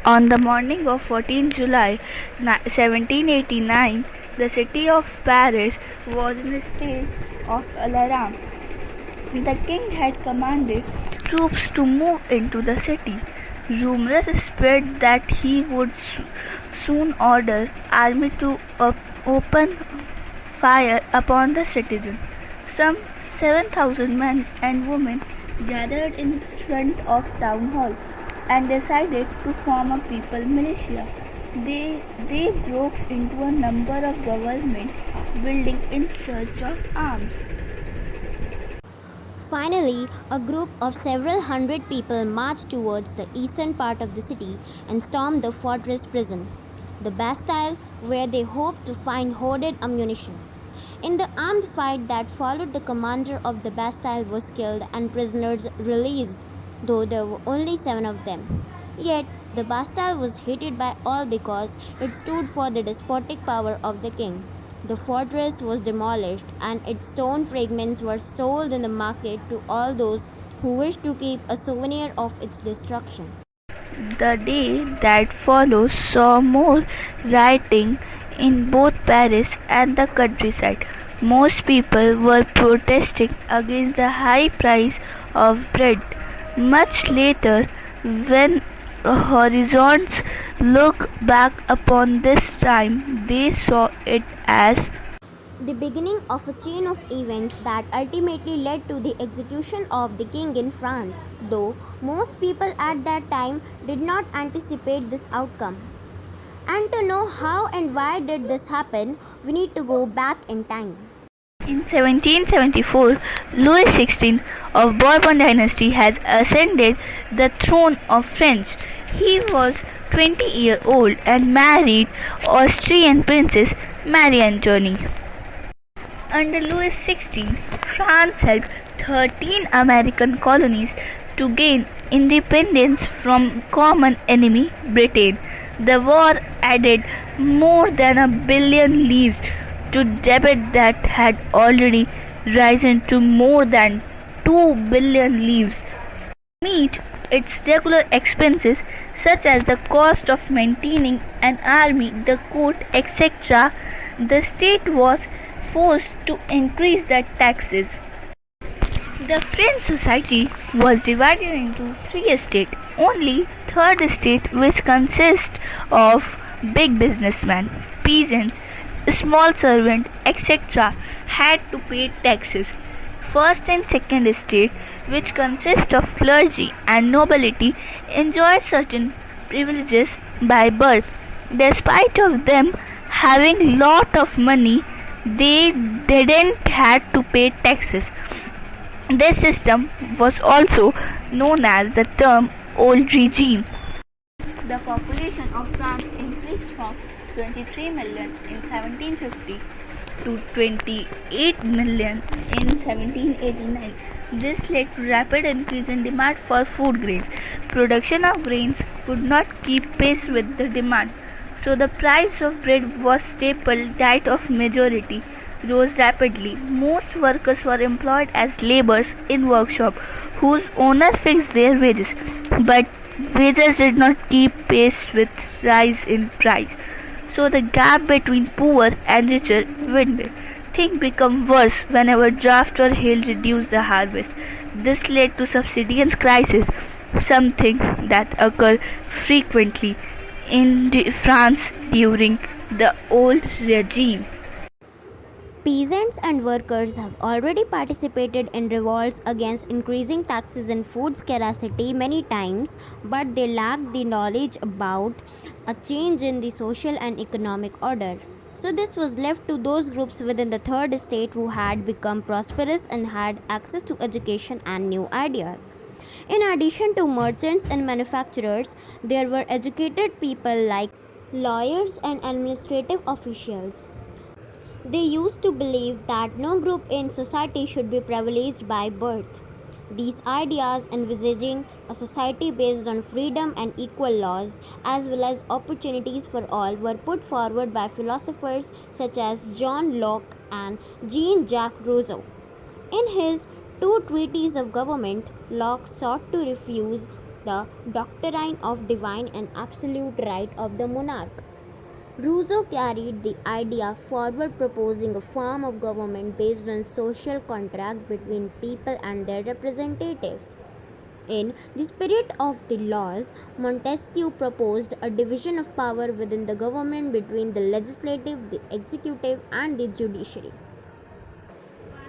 On the morning of 14 July 1789, the city of Paris was in a state of alarm. The king had commanded troops to move into the city. Rumors spread that he would soon order army to open fire upon the citizens. Some 7,000 men and women gathered in front of town hall and decided to form a people militia. They broke into a number of government buildings in search of arms. Finally, a group of several hundred people marched towards the eastern part of the city and stormed the fortress prison, the Bastille, where they hoped to find hoarded ammunition. In the armed fight that followed, the commander of the Bastille was killed and prisoners released, though there were only 7 of them. Yet, the Bastille was hated by all because it stood for the despotic power of the king. The fortress was demolished and its stone fragments were sold in the market to all those who wished to keep a souvenir of its destruction. The day that followed saw more rioting in both Paris and the countryside. Most people were protesting against the high price of bread. Much later, when horizons look back upon this time, they saw it as the beginning of a chain of events that ultimately led to the execution of the king in France, though most people at that time did not anticipate this outcome. And to know how and why did this happen, we need to go back in time. In 1774, Louis XVI of Bourbon dynasty has ascended the throne of France. He was 20 years old and married Austrian Princess Marie Antoinette. Under Louis XVI, France helped 13 American colonies to gain independence from common enemy Britain. The war added more than $1 billion to debt that had already risen to more than $2 billion. To meet its regular expenses such as the cost of maintaining an army, the court, etc., the state was forced to increase the taxes. The French society was divided into 3 estates. Only third estate, which consists of big businessmen, peasants, small servants, etc., had to pay taxes. First and second estate, which consist of clergy and nobility, enjoy certain privileges by birth. Despite of them having lot of money, they didn't have to pay taxes. This system was also known as the term old regime. The population of France increased from 23 million in 1750 to 28 million in 1789. This led to rapid increase in demand for food grains. Production of grains could not keep pace with the demand, so the price of bread was staple diet of majority rose rapidly. Most workers were employed as laborers in workshops whose owners fixed their wages, but wages did not keep pace with rise in price. So the gap between poor and richer widened. Things became worse whenever drought or hail reduced the harvest. This led to subsistence crisis, something that occurred frequently in France during the old regime. Peasants and workers have already participated in revolts against increasing taxes and food scarcity many times, but they lacked the knowledge about a change in the social and economic order. So this was left to those groups within the third estate who had become prosperous and had access to education and new ideas. In addition to merchants and manufacturers, there were educated people like lawyers and administrative officials. They used to believe that no group in society should be privileged by birth. These ideas, envisaging a society based on freedom and equal laws, as well as opportunities for all, were put forward by philosophers such as John Locke and Jean-Jacques Rousseau. In his 2 treatises of government, Locke sought to refuse the doctrine of divine and absolute right of the monarch. Rousseau carried the idea forward, proposing a form of government based on social contract between people and their representatives. In the spirit of the laws, Montesquieu proposed a division of power within the government between the legislative, the executive, and the judiciary.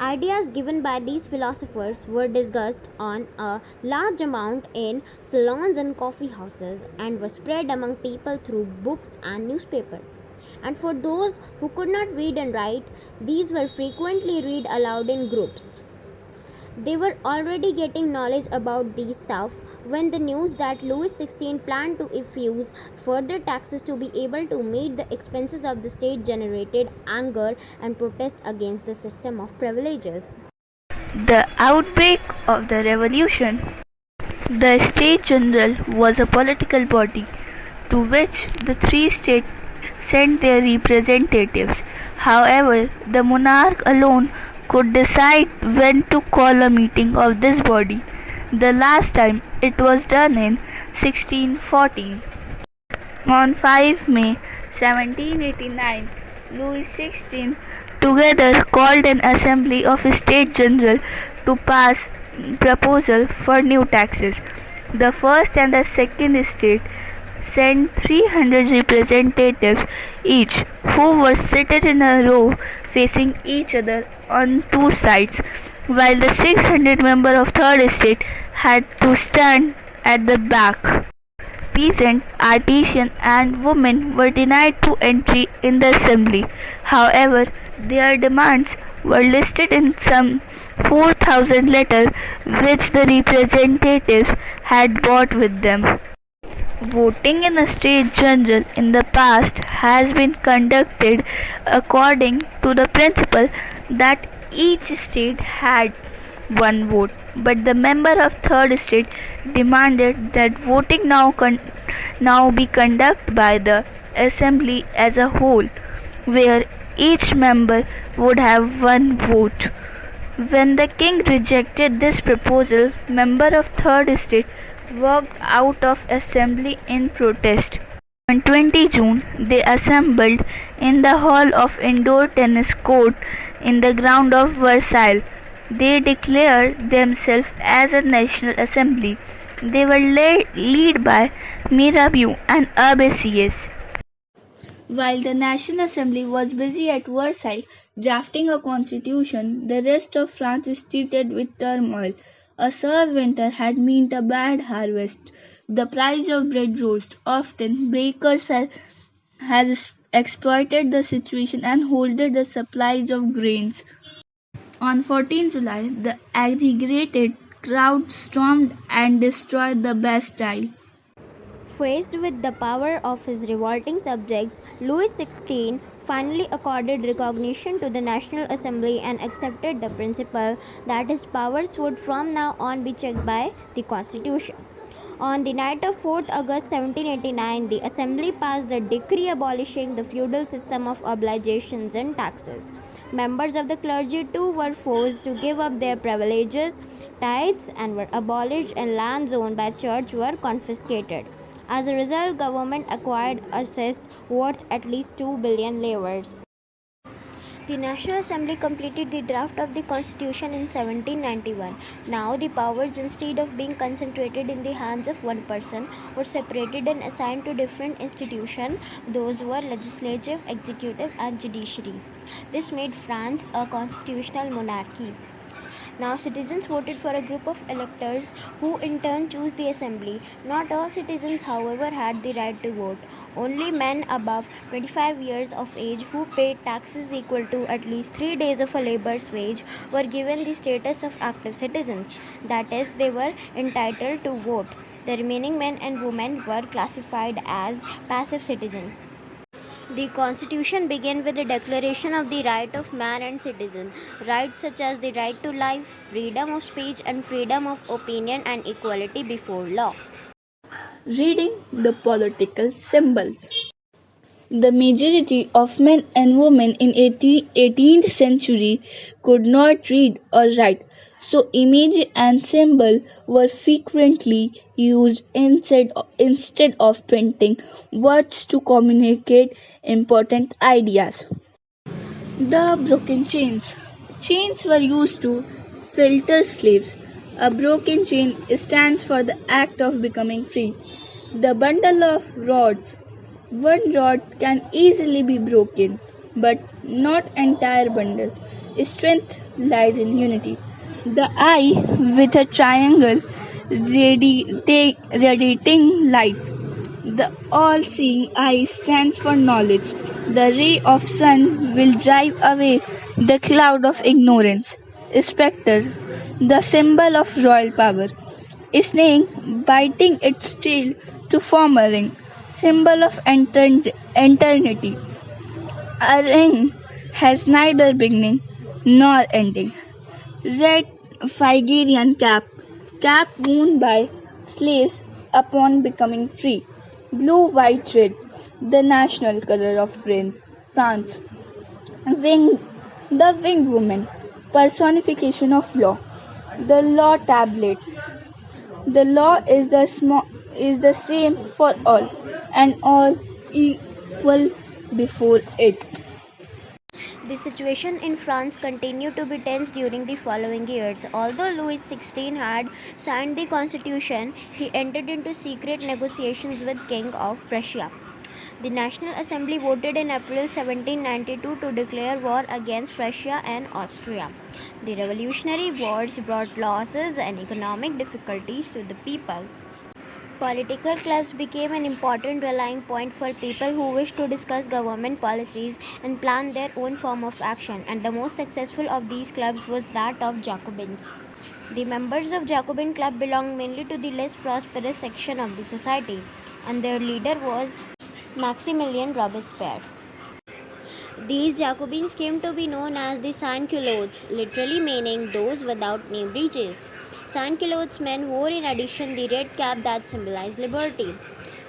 Ideas given by these philosophers were discussed on a large amount in salons and coffee houses and were spread among people through books and newspapers. And for those who could not read and write, these were frequently read aloud in groups. They were already getting knowledge about these stuff when the news that Louis XVI planned to infuse further taxes to be able to meet the expenses of the state generated anger and protest against the system of privileges. The outbreak of the revolution. The States General was a political body to which the three states sent their representatives. However, the monarch alone could decide when to call a meeting of this body. The last time it was done in 1614. On 5 May 1789, Louis XVI together called an assembly of States General to pass proposal for new taxes. The first and the second state sent 300 representatives each, who were seated in a row facing each other on two sides, while the 600 members of third state had to stand at the back. Peasant, artisan, and women were denied to entry in the assembly. However, their demands were listed in some 4,000 letters which the representatives had brought with them. Voting in the State General in the past has been conducted according to the principle that each state had one vote, but the member of third state demanded that voting now be conducted by the assembly as a whole, where each member would have one vote. When the king rejected this proposal, member of third state walked out of assembly in protest. On 20 June, they assembled in the hall of indoor tennis court in the ground of Versailles. They declared themselves as a national assembly. They were led by Mirabeau and Arbesies. While the National Assembly was busy at Versailles drafting a constitution, the rest of France is treated with turmoil. A severe winter had meant a bad harvest. The price of bread rose. Often, bakers has exploited the situation and hoarded the supplies of grains. On 14 July, the aggregated crowd stormed and destroyed the Bastille. Faced with the power of his revolting subjects, Louis XVI finally accorded recognition to the National Assembly and accepted the principle that his powers would from now on be checked by the Constitution. On the night of 4th August 1789, the Assembly passed the decree abolishing the feudal system of obligations and taxes. Members of the clergy too were forced to give up their privileges, tithes and were abolished, and lands owned by church were confiscated. As a result, government acquired assets worth at least 2 billion livres. The National Assembly completed the draft of the Constitution in 1791. Now, the powers, instead of being concentrated in the hands of one person, were separated and assigned to different institutions. Those were legislative, executive, and judiciary. This made France a constitutional monarchy. Now, citizens voted for a group of electors who in turn chose the assembly. Not all citizens, however, had the right to vote. Only men above 25 years of age who paid taxes equal to at least 3 days of a labor's wage were given the status of active citizens. That is, they were entitled to vote. The remaining men and women were classified as passive citizens. The Constitution began with the declaration of the right of man and citizen, rights such as the right to life, freedom of speech, and freedom of opinion and equality before law. Reading the political symbols. The majority of men and women in 18th century could not read or write, so image and symbol were frequently used instead of printing words to communicate important ideas. The broken chains. Chains were used to filter slaves. A broken chain stands for the act of becoming free. The bundle of rods. One rod can easily be broken, but not entire bundle. Strength lies in unity. The eye with a triangle radiating light. The all-seeing eye stands for knowledge. The ray of sun will drive away the cloud of ignorance. Spectre, the symbol of royal power. Snake biting its tail to form a ring, symbol of eternity. A ring has neither beginning nor ending. Red Phrygian cap worn by slaves upon becoming free. Blue, white, red, the national color of France. Wing, the winged woman, personification of law. The law tablet. The law is the same for all, and all equal before it. The situation in France continued to be tense during the following years. Although Louis XVI had signed the constitution, he entered into secret negotiations with King of Prussia. The National Assembly voted in April 1792 to declare war against Prussia and Austria. The Revolutionary Wars brought losses and economic difficulties to the people. Political clubs became an important rallying point for people who wished to discuss government policies and plan their own form of action, and the most successful of these clubs was that of Jacobins. The members of Jacobin Club belonged mainly to the less prosperous section of the society, and their leader was Maximilien Robespierre. These Jacobins came to be known as the Sans-Culottes, literally meaning those without knee breeches. Sans-Culottes men wore in addition the red cap that symbolized liberty.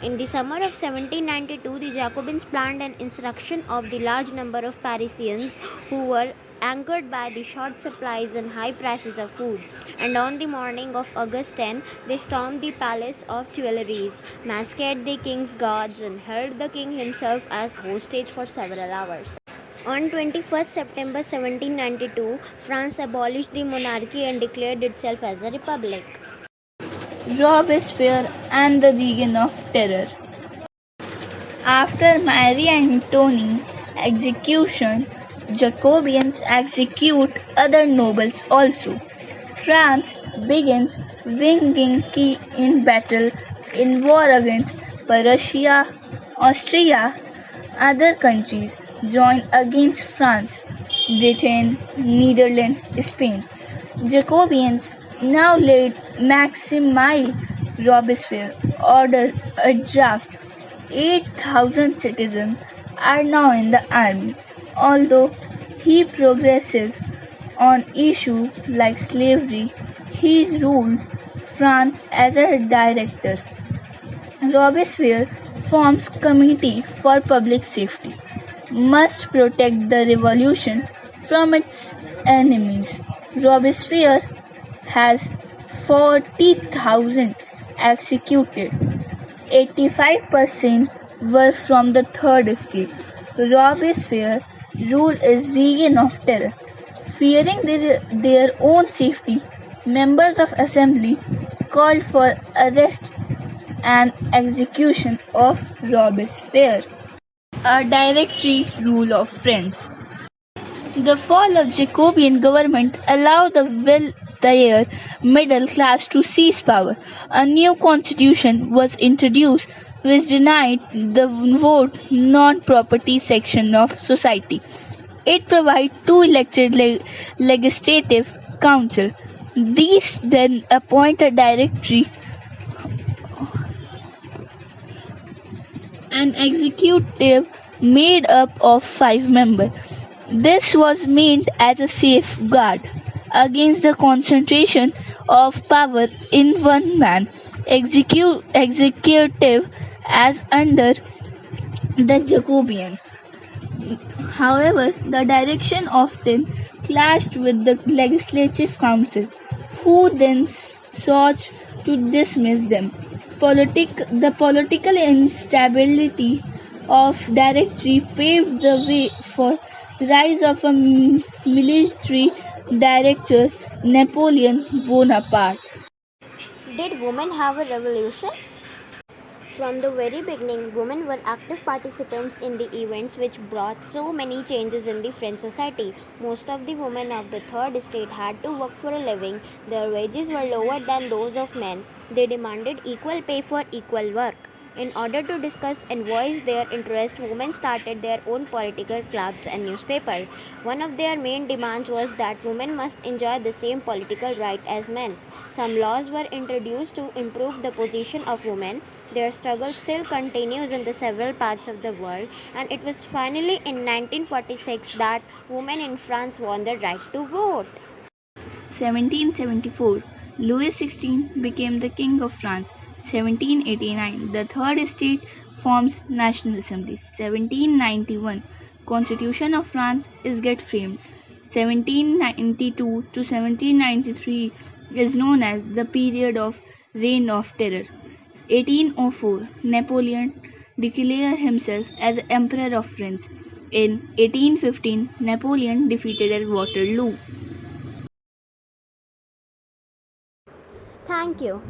In the summer of 1792, the Jacobins planned an insurrection of the large number of Parisians who were angered by the short supplies and high prices of food, and on the morning of August 10, they stormed the palace of Tuileries, massacred the king's guards, and held the king himself as hostage for several hours. On 21st September 1792, France abolished the monarchy and declared itself as a republic. Robespierre and the Reign of Terror. After Marie Antoine's execution, Jacobians execute other nobles also. France begins winning key in battle in war against Prussia, Austria. Other countries join against France, Britain, Netherlands, Spain. Jacobians now led Maximile Robespierre order a draft. 8,000 citizens are now in the army. Although he progressive on issues like slavery, he ruled France as a director. Robespierre forms Committee for Public Safety, must protect the revolution from its enemies. Robespierre has 40,000 executed. 85% were from the third estate. Robespierre's rule is reign of terror. Fearing their own safety, members of assembly called for arrest and execution of Robespierre. A directory rule of France. The fall of Jacobean government allowed the wealthier middle class to seize power. A new constitution was introduced which denied the vote non-property section of society. It provided two elected legislative council. These then appoint a directory and executive made up of 5 members. This was meant as a safeguard against the concentration of power in one man. Executive as under the Jacobean. However, the direction often clashed with the Legislative Council, who then sought to dismiss them. The political instability of Directory paved the way for the rise of a military director, Napoleon Bonaparte. Did women have a revolution? From the very beginning, women were active participants in the events which brought so many changes in the French society. Most of the women of the Third Estate had to work for a living. Their wages were lower than those of men. They demanded equal pay for equal work. In order to discuss and voice their interest, women started their own political clubs and newspapers. One of their main demands was that women must enjoy the same political right as men. Some laws were introduced to improve the position of women. Their struggle still continues in the several parts of the world, and it was finally in 1946 that women in France won the right to vote. 1774, Louis XVI became the King of France. 1789, the Third Estate forms National Assembly. 1791, Constitution of France is get framed. 1792 to 1793 is known as the period of Reign of Terror. 1804, Napoleon declared himself as Emperor of France. In 1815, Napoleon defeated at Waterloo. Thank you.